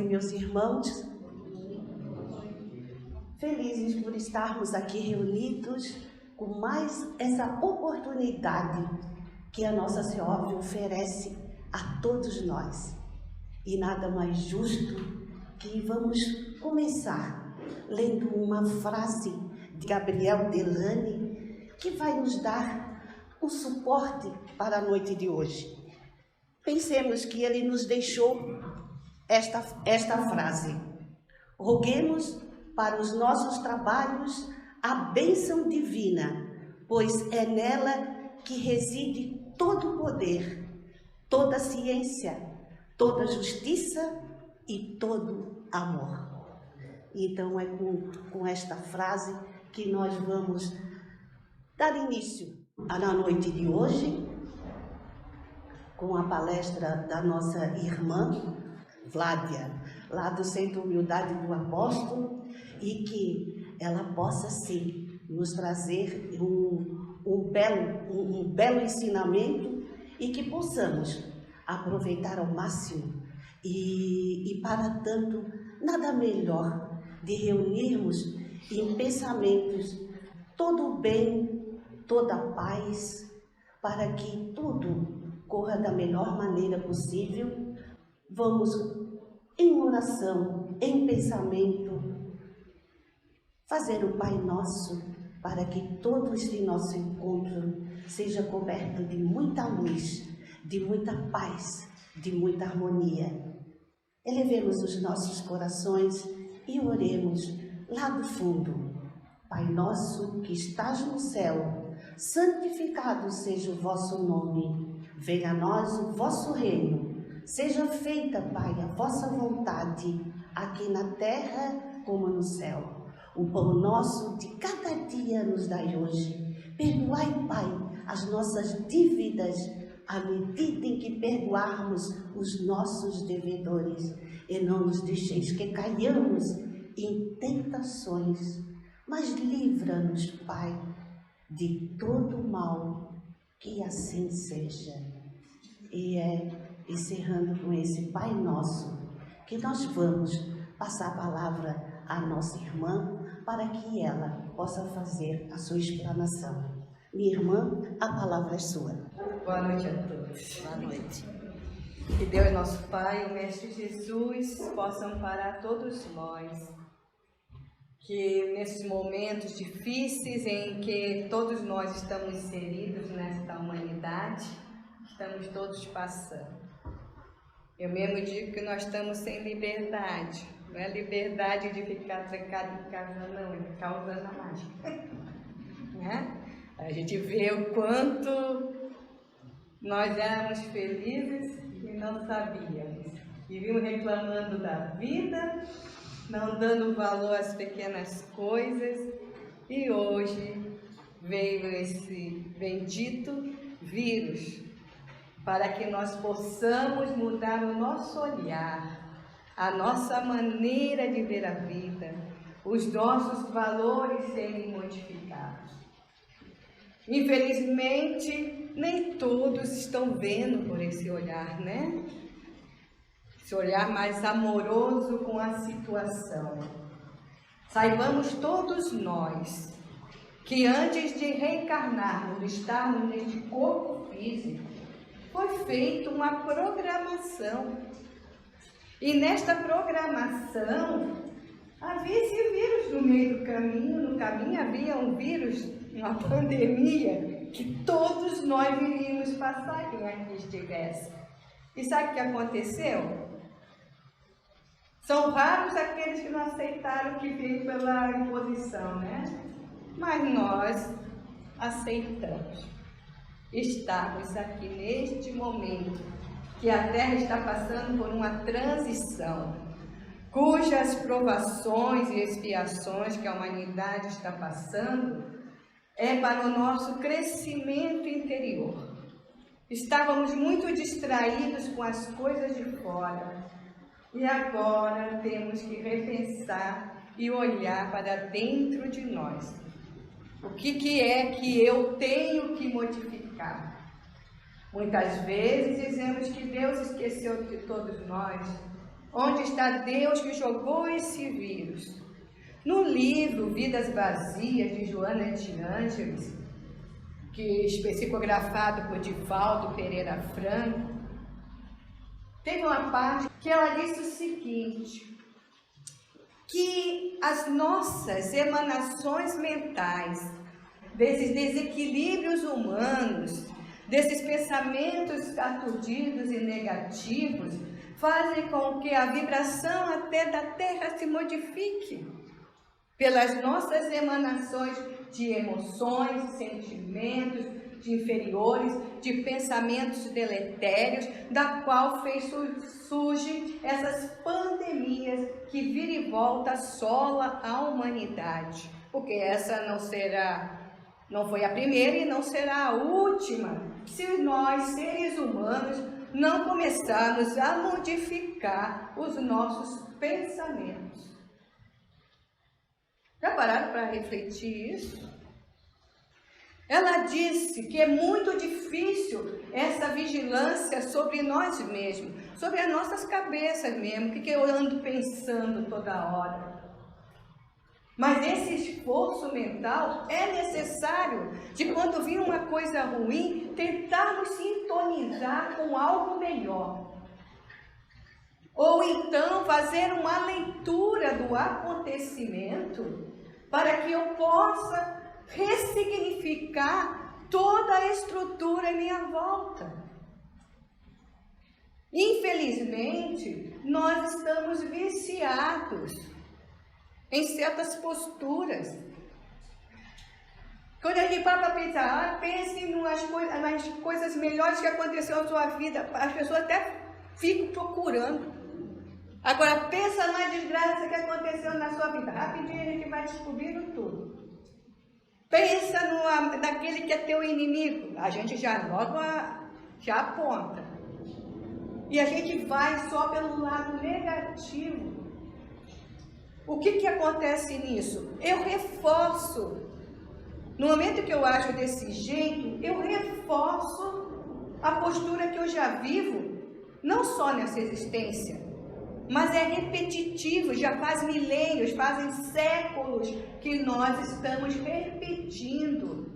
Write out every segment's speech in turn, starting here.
meus irmãos, felizes por estarmos aqui reunidos com mais essa oportunidade que a Nossa Senhora oferece a todos nós. E nada mais justo que vamos começar lendo uma frase de Gabriel Delane que vai nos dar um suporte para a noite de hoje. Pensemos que ele nos deixou esta frase: roguemos para os nossos trabalhos a bênção divina, pois é nela que reside todo o poder, toda a ciência, toda a justiça e todo amor. Então é com esta frase que nós vamos dar início à noite de hoje, com a palestra da nossa irmã Vládia, lá do Centro Humildade do Apóstolo, e que ela possa sim nos trazer um belo ensinamento e que possamos aproveitar ao máximo. E para tanto, nada melhor de reunirmos em pensamentos todo o bem, toda a paz, para que tudo corra da melhor maneira possível. Vamos em oração, em pensamento, fazer o Pai Nosso, para que todo este nosso encontro seja coberto de muita luz, de muita paz, de muita harmonia. Elevemos os nossos corações e oremos lá do fundo. Pai nosso que estás no céu, santificado seja o vosso nome. Venha a nós o vosso reino. Seja feita, Pai, a vossa vontade, aqui na terra como no céu. O pão nosso de cada dia nos dai hoje. Perdoai, Pai, as nossas dívidas, à medida em que perdoarmos os nossos devedores. E não nos deixeis que caiamos em tentações, mas livra-nos, Pai, de todo mal, que assim seja. E é encerrando com esse Pai Nosso que nós vamos passar a palavra à nossa irmã, para que ela possa fazer a sua explanação. Minha irmã, a palavra é sua. Boa noite a todos. Boa noite. Que Deus, nosso Pai, o Mestre Jesus, possa amparar todos nós. Que nesses momentos difíceis em que todos nós estamos inseridos nesta humanidade, estamos todos passando. Eu mesmo digo que nós estamos sem liberdade. Não é liberdade de ficar trancado em casa, não, é ficar usando a máscara. Né? A gente vê o quanto nós éramos felizes e não sabíamos. Vivíamos reclamando da vida, não dando valor às pequenas coisas, e hoje veio esse bendito vírus para que nós possamos mudar o nosso olhar, a nossa maneira de ver a vida, os nossos valores serem modificados. Infelizmente, nem todos estão vendo por esse olhar, né? Esse olhar mais amoroso com a situação. Saibamos todos nós que antes de reencarnarmos, estarmos neste corpo físico, foi feita uma programação. E nesta programação, havia esse vírus no meio do caminho. No caminho havia um vírus, uma pandemia, que todos nós iríamos passar, quem aqui estivesse. E sabe o que aconteceu? São raros aqueles que não aceitaram o que veio pela imposição, né? Mas nós aceitamos. Estamos aqui neste momento que a Terra está passando por uma transição, cujas provações e expiações que a humanidade está passando é para o nosso crescimento interior. Estávamos muito distraídos com as coisas de fora e agora temos que repensar e olhar para dentro de nós. O que é que eu tenho que modificar? Muitas vezes dizemos que Deus esqueceu de todos nós, Onde está Deus que jogou esse vírus? No livro Vidas Vazias, de Joana de Ângeles, que psicografado por Divaldo Pereira Franco, teve uma parte que ela disse o seguinte, que as nossas emanações mentais, desses desequilíbrios humanos, desses pensamentos aturdidos e negativos, fazem com que a vibração até da Terra se modifique pelas nossas emanações de emoções, sentimentos, de inferiores, de pensamentos deletérios, da qual surgem essas pandemias que vira e volta assola a humanidade. Porque essa não foi a primeira e não será a última, se nós, seres humanos, não começarmos a modificar os nossos pensamentos. Já pararam para refletir isso? Ela disse que é muito difícil essa vigilância sobre nós mesmos, sobre as nossas cabeças mesmo, o que eu ando pensando toda hora. Mas esse esforço mental é necessário de quando vir uma coisa ruim, tentarmos sintonizar com algo melhor. Ou então fazer uma leitura do acontecimento para que eu possa ressignificar toda a estrutura em minha volta. Infelizmente, nós estamos viciados em certas posturas. Quando a gente para pensar, pense nas coisas melhores que aconteceram na sua vida, as pessoas até ficam procurando. Agora, pensa na desgraça que aconteceu na sua vida. Rapidinho a gente vai descobrindo tudo. Pensa naquele que é teu inimigo. A gente já logo já aponta. E a gente vai só pelo lado negativo. O que acontece nisso? Eu reforço. No momento que eu ajo desse jeito, eu reforço a postura que eu já vivo, não só nessa existência, mas é repetitivo, já faz milênios, fazem séculos que nós estamos repetindo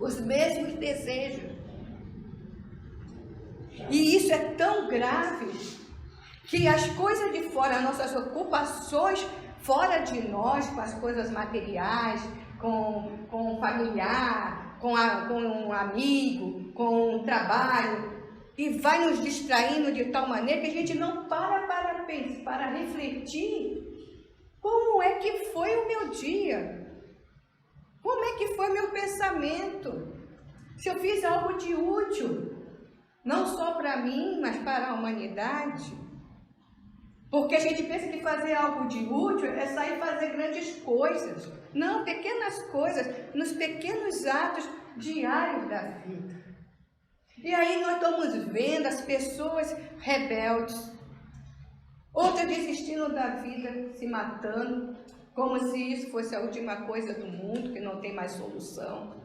os mesmos desejos. E isso é tão grave que as coisas de fora, as nossas ocupações fora de nós, com as coisas materiais, com o familiar, com um amigo, com o trabalho, e vai nos distraindo de tal maneira que a gente não para refletir como é que foi o meu dia, como é que foi meu pensamento, se eu fiz algo de útil, não só para mim, mas para a humanidade. Porque a gente pensa que fazer algo de útil é sair fazer grandes coisas. Não, pequenas coisas, nos pequenos atos diários da vida. E aí nós estamos vendo as pessoas rebeldes, outras desistindo da vida, se matando, como se isso fosse a última coisa do mundo, que não tem mais solução.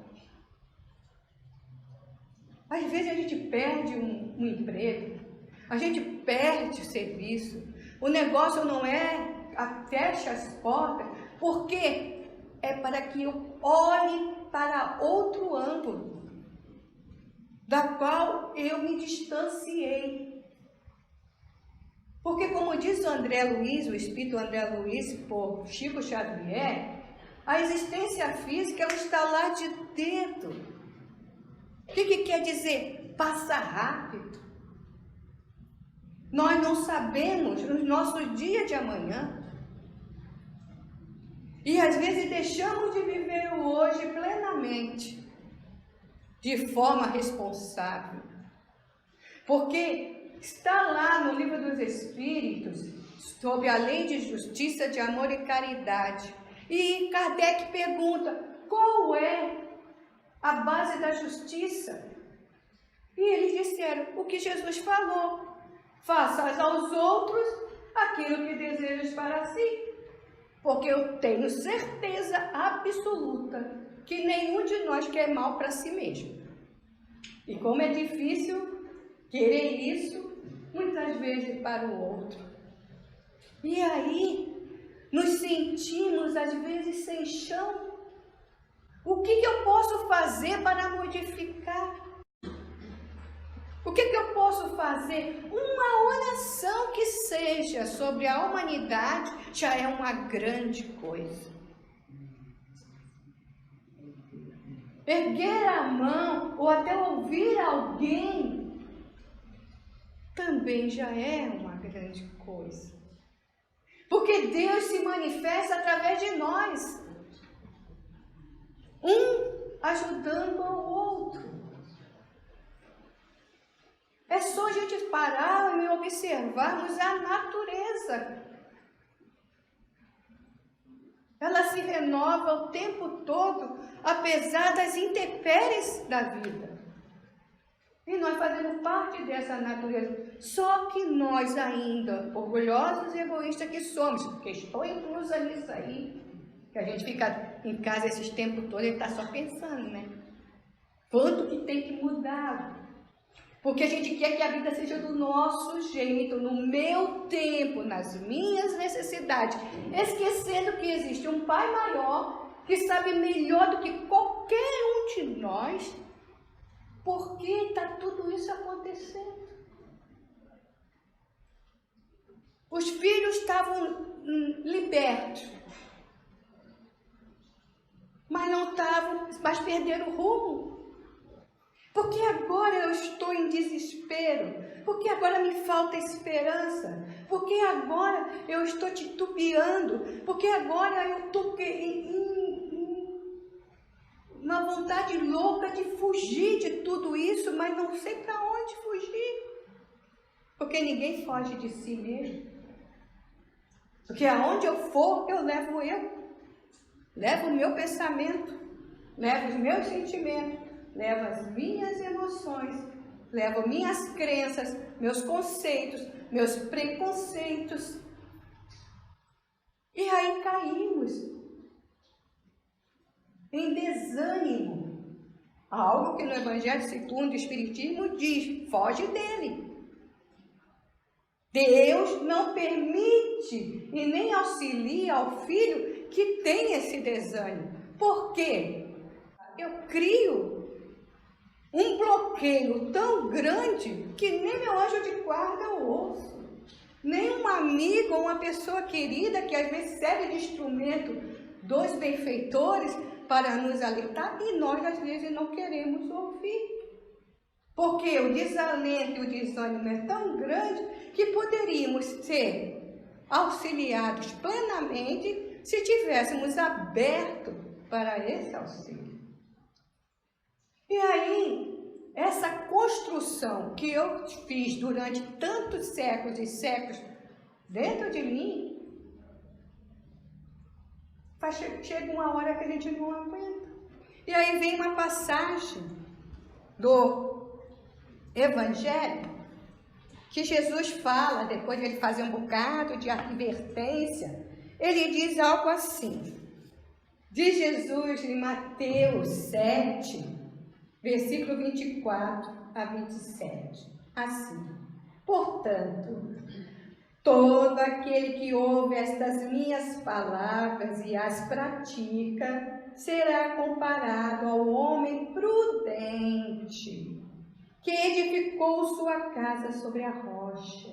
Às vezes a gente perde um emprego, a gente perde o serviço, o negócio não fecha as portas, porque é para que eu olhe para outro ângulo, da qual eu me distanciei. Porque, como diz o André Luiz, o espírito André Luiz, por Chico Xavier, a existência física é o estalar de dedo. O que quer dizer? Passa rápido. Nós não sabemos o nosso dia de amanhã. E às vezes deixamos de viver o hoje plenamente, de forma responsável. Porque está lá no Livro dos Espíritos, sobre a lei de justiça, de amor e caridade. E Kardec pergunta, qual é a base da justiça? E eles disseram, o que Jesus falou, faças aos outros aquilo que desejas para si. Porque eu tenho certeza absoluta que nenhum de nós quer mal para si mesmo. E como é difícil querer isso, muitas vezes para o outro. E aí, nos sentimos às vezes sem chão. O que eu posso fazer para modificar? O que eu posso fazer? Uma oração que seja sobre a humanidade já é uma grande coisa. Erguer a mão ou até ouvir alguém também já é uma grande coisa. Porque Deus se manifesta através de nós. Um ajudando ao outro. É só a gente parar e observarmos a natureza. Ela se renova o tempo todo, apesar das intempéries da vida. E nós fazemos parte dessa natureza. Só que nós ainda, orgulhosos e egoístas que somos, porque estou inclusa nisso aí, que a gente fica em casa esses tempos todos e está só pensando, né? Quanto que tem que mudar? Porque a gente quer que a vida seja do nosso jeito, no meu tempo, nas minhas necessidades. Esquecendo que existe um Pai maior, que sabe melhor do que qualquer um de nós, por que está tudo isso acontecendo. Os filhos estavam libertos, mas não estavam, mas perderam o rumo. Porque agora eu estou em desespero, porque agora me falta esperança, porque agora eu estou titubeando, porque agora eu estou uma vontade louca de fugir de tudo isso, mas não sei para onde fugir. Porque ninguém foge de si mesmo. Porque aonde eu for, eu. Levo o meu pensamento, levo os meus sentimentos, levo as minhas emoções, levo minhas crenças, meus conceitos, meus preconceitos. E aí caímos em desânimo. Algo que no Evangelho segundo o Espiritismo diz, foge dele. Deus não permite e nem auxilia ao filho que tem esse desânimo. Por quê? Eu crio um bloqueio tão grande que nem meu anjo de guarda eu ouço. Nem um amigo ou uma pessoa querida que às vezes serve de instrumento dos benfeitores para nos alertar e nós às vezes não queremos ouvir. Porque o desalento e o desânimo é tão grande que poderíamos ser auxiliados plenamente se tivéssemos aberto para esse auxílio. E aí, essa construção que eu fiz durante tantos séculos e séculos dentro de mim, chega uma hora que a gente não aguenta. E aí vem uma passagem do Evangelho que Jesus fala, depois de ele fazer um bocado de advertência, ele diz algo assim, diz Jesus em Mateus 7, versículo 24 a 27, assim, portanto, todo aquele que ouve estas minhas palavras e as pratica, será comparado ao homem prudente, que edificou sua casa sobre a rocha.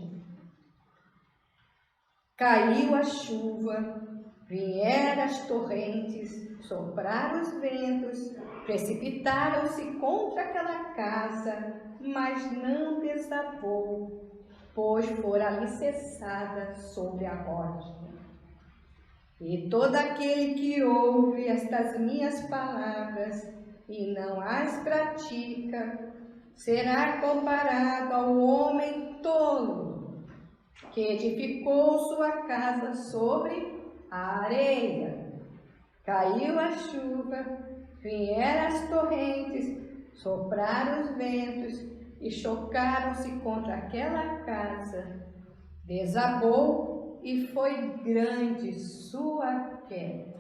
Caiu a chuva, vieram as torrentes, sopraram os ventos, precipitaram-se contra aquela casa, mas não desabou, pois fora alicerçada sobre a rocha. E todo aquele que ouve estas minhas palavras e não as pratica, será comparado ao homem tolo, que edificou sua casa sobre a areia. Caiu a chuva, vieram as torrentes, sopraram os ventos e chocaram-se contra aquela casa. Desabou e foi grande sua queda.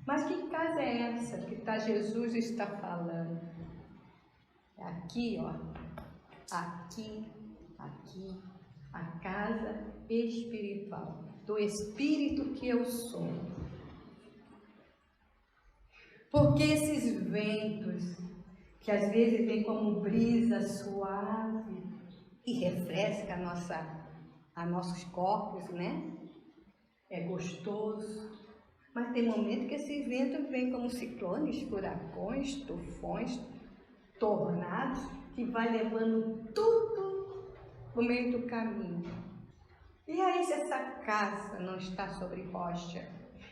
Mas que casa é essa que Jesus está falando? Aqui, ó, aqui, a casa espiritual, do Espírito que eu sou. Porque esses ventos, que às vezes vêm como brisa suave e refresca a nossos corpos, né? É gostoso. Mas tem momento que esse vento vem como ciclones, furacões, tufões, tornados, que vai levando tudo no meio do caminho. E aí, se essa casa não está sobre rocha?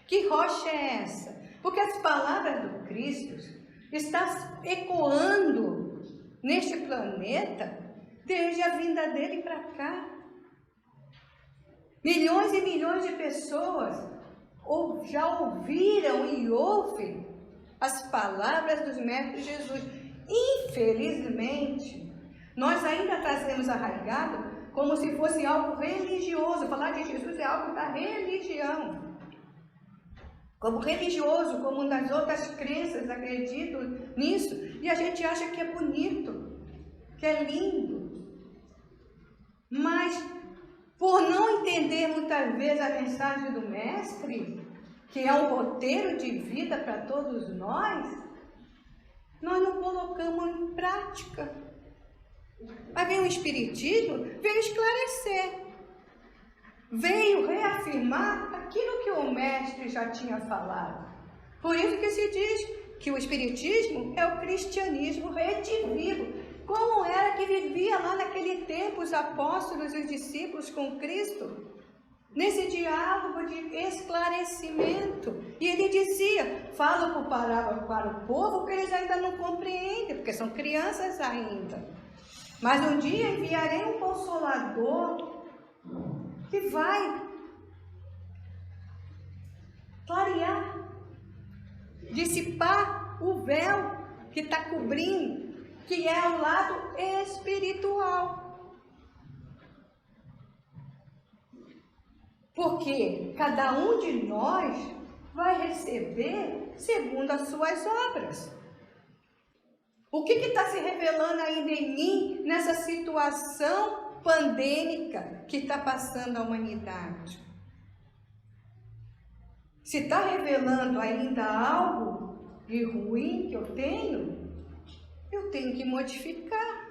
Que rocha é essa? Porque as palavras do Cristo estão ecoando neste planeta desde a vinda dele para cá. Milhões e milhões de pessoas já ouviram e ouvem as palavras dos mestres de Jesus. Infelizmente, nós ainda trazemos arraigado como se fosse algo religioso. Falar de Jesus é algo da religião. Como religioso, como nas outras crenças acreditam nisso. E a gente acha que é bonito, que é lindo. Mas, por não entender muitas vezes a mensagem do Mestre, que é um roteiro de vida para todos nós não colocamos em prática. Mas veio o Espiritismo, veio esclarecer, veio reafirmar aquilo que o Mestre já tinha falado. Por isso que se diz que o Espiritismo é o cristianismo redivivo. Como era que vivia lá naquele tempo os apóstolos e os discípulos com Cristo? Nesse diálogo de esclarecimento. E ele dizia, fala por parábola para o povo que eles ainda não compreendem, porque são crianças ainda. Mas um dia enviarei um Consolador que vai clarear, dissipar o véu que está cobrindo, que é o lado espiritual. Porque cada um de nós vai receber segundo as suas obras. O que está se revelando ainda em mim nessa situação pandêmica que está passando a humanidade? Se está revelando ainda algo de ruim que eu tenho que modificar.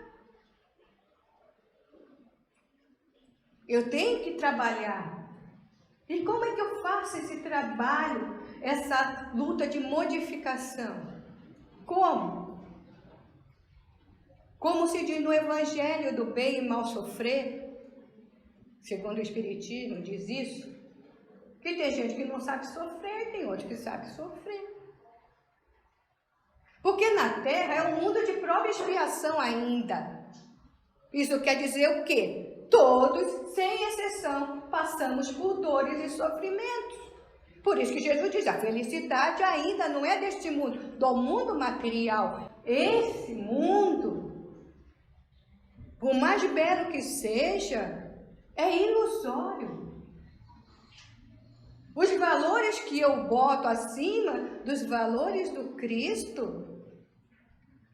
Eu tenho que trabalhar. E como é que eu faço esse trabalho, essa luta de modificação? Como? Como se diz no Evangelho do bem e mal sofrer, segundo o Espiritismo diz isso, que tem gente que não sabe sofrer, tem outros que sabe sofrer. Porque na Terra é um mundo de prova e expiação ainda. Isso quer dizer o quê? Todos, sem exceção, passamos por dores e sofrimentos. Por isso que Jesus diz, a felicidade ainda não é deste mundo, do mundo material. Esse mundo, por mais belo que seja, é ilusório. Os valores que eu boto acima dos valores do Cristo,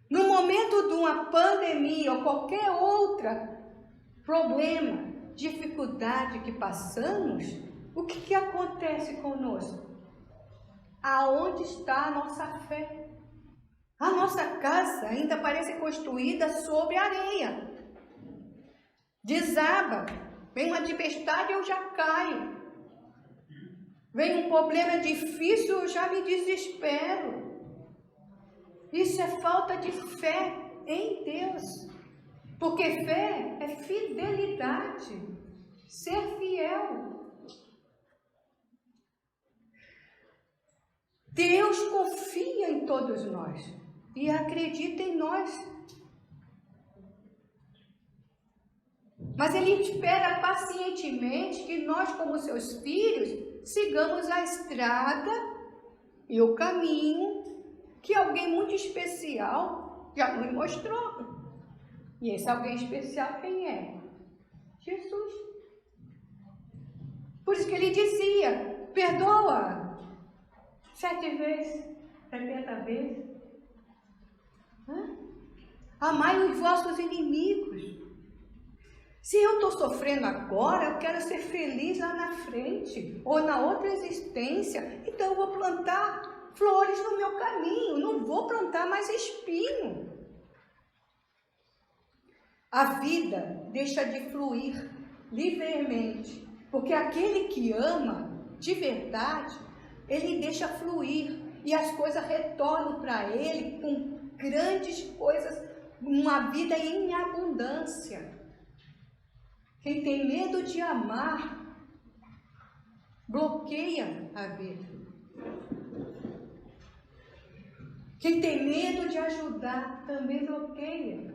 no momento de uma pandemia ou qualquer outra problema, dificuldade que passamos, o que acontece conosco? Aonde está a nossa fé? A nossa casa ainda parece construída sobre areia. Desaba, vem uma tempestade, eu já caio. Vem um problema difícil, eu já me desespero. Isso é falta de fé em Deus. Porque fé é fidelidade, ser fiel. Deus confia em todos nós e acredita em nós. Mas Ele espera pacientemente que nós, como seus filhos, sigamos a estrada e o caminho que alguém muito especial já nos mostrou. E esse alguém especial quem é? Jesus. Por isso que ele dizia, perdoa 7 vezes, 70 vezes. Amai os vossos inimigos. Se eu estou sofrendo agora, eu quero ser feliz lá na frente, ou na outra existência. Então eu vou plantar flores no meu caminho, não vou plantar mais espinho. A vida deixa de fluir livremente, porque aquele que ama de verdade, ele deixa fluir e as coisas retornam para ele com grandes coisas, uma vida em abundância. Quem tem medo de amar, bloqueia a vida. Quem tem medo de ajudar, também bloqueia.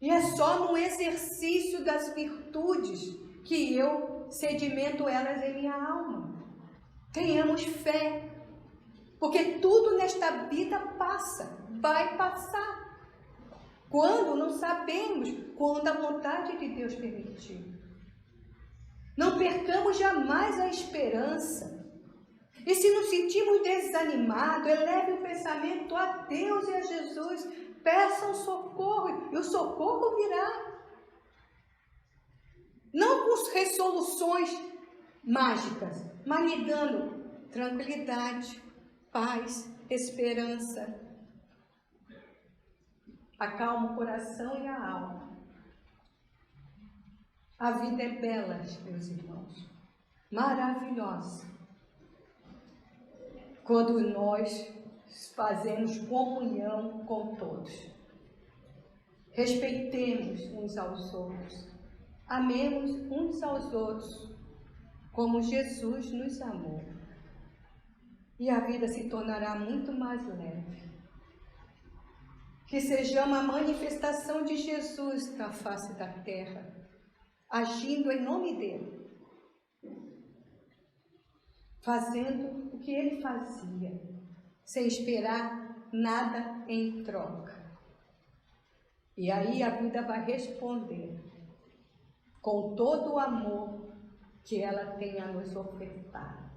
E é só no exercício das virtudes que eu sedimento elas em minha alma. Tenhamos fé, porque tudo nesta vida passa, vai passar. Quando? Não sabemos, quando a vontade de Deus permitir. Não percamos jamais a esperança. E se nos sentimos desanimados, eleve o pensamento a Deus e a Jesus. Peçam socorro e o socorro virá. Não com resoluções mágicas, mas lhe dando tranquilidade, paz, esperança. Acalma o coração e a alma. A vida é bela, meus irmãos, maravilhosa. Quando nós fazemos comunhão com todos. Respeitemos uns aos outros. Amemos uns aos outros, como Jesus nos amou. E a vida se tornará muito mais leve. Que sejamos a manifestação de Jesus na face da terra, agindo em nome dele, fazendo o que ele fazia, sem esperar nada em troca. E aí a vida vai responder com todo o amor que ela tem a nos ofertar.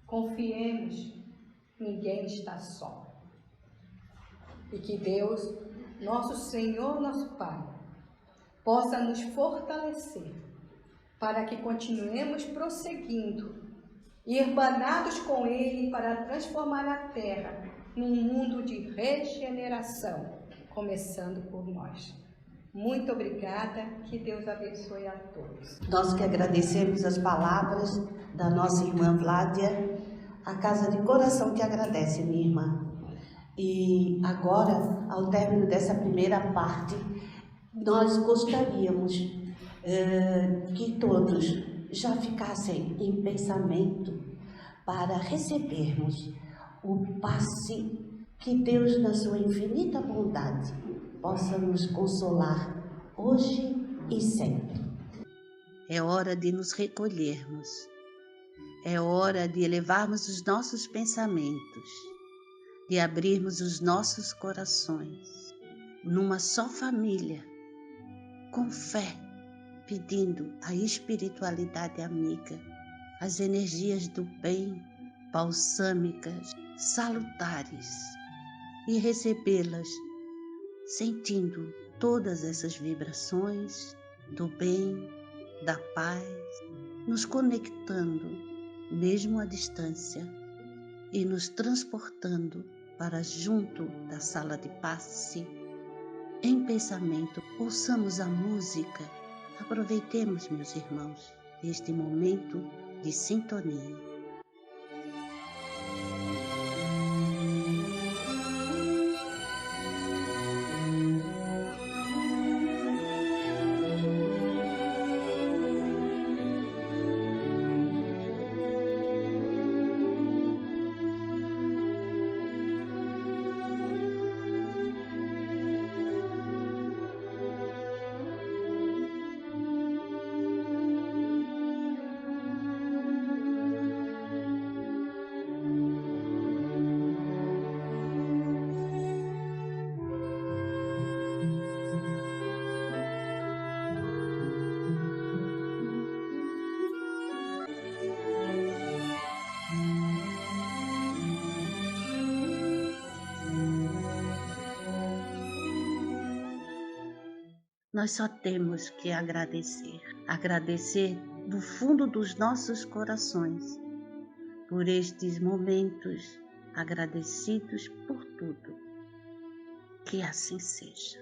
Confiemos, ninguém está só. E que Deus, nosso Senhor, nosso Pai, possa nos fortalecer para que continuemos prosseguindo e irmanados com Ele para transformar a terra num mundo de regeneração, começando por nós. Muito obrigada, que Deus abençoe a todos. Nós que agradecemos as palavras da nossa irmã Vládia, a Casa de Coração que agradece, minha irmã. E agora, ao término dessa primeira parte, nós gostaríamos que todos já ficassem em pensamento para recebermos o passe que Deus, na sua infinita bondade, possa nos consolar hoje e sempre. É hora de nos recolhermos, é hora de elevarmos os nossos pensamentos, de abrirmos os nossos corações numa só família, com fé, pedindo a espiritualidade amiga, as energias do bem, balsâmicas, salutares, e recebê-las, sentindo todas essas vibrações do bem, da paz, nos conectando, mesmo à distância, e nos transportando para junto da sala de passe. Em pensamento, ouçamos a música. Aproveitemos, meus irmãos, este momento de sintonia. Nós só temos que agradecer do fundo dos nossos corações por estes momentos, agradecidos por tudo. Que assim seja.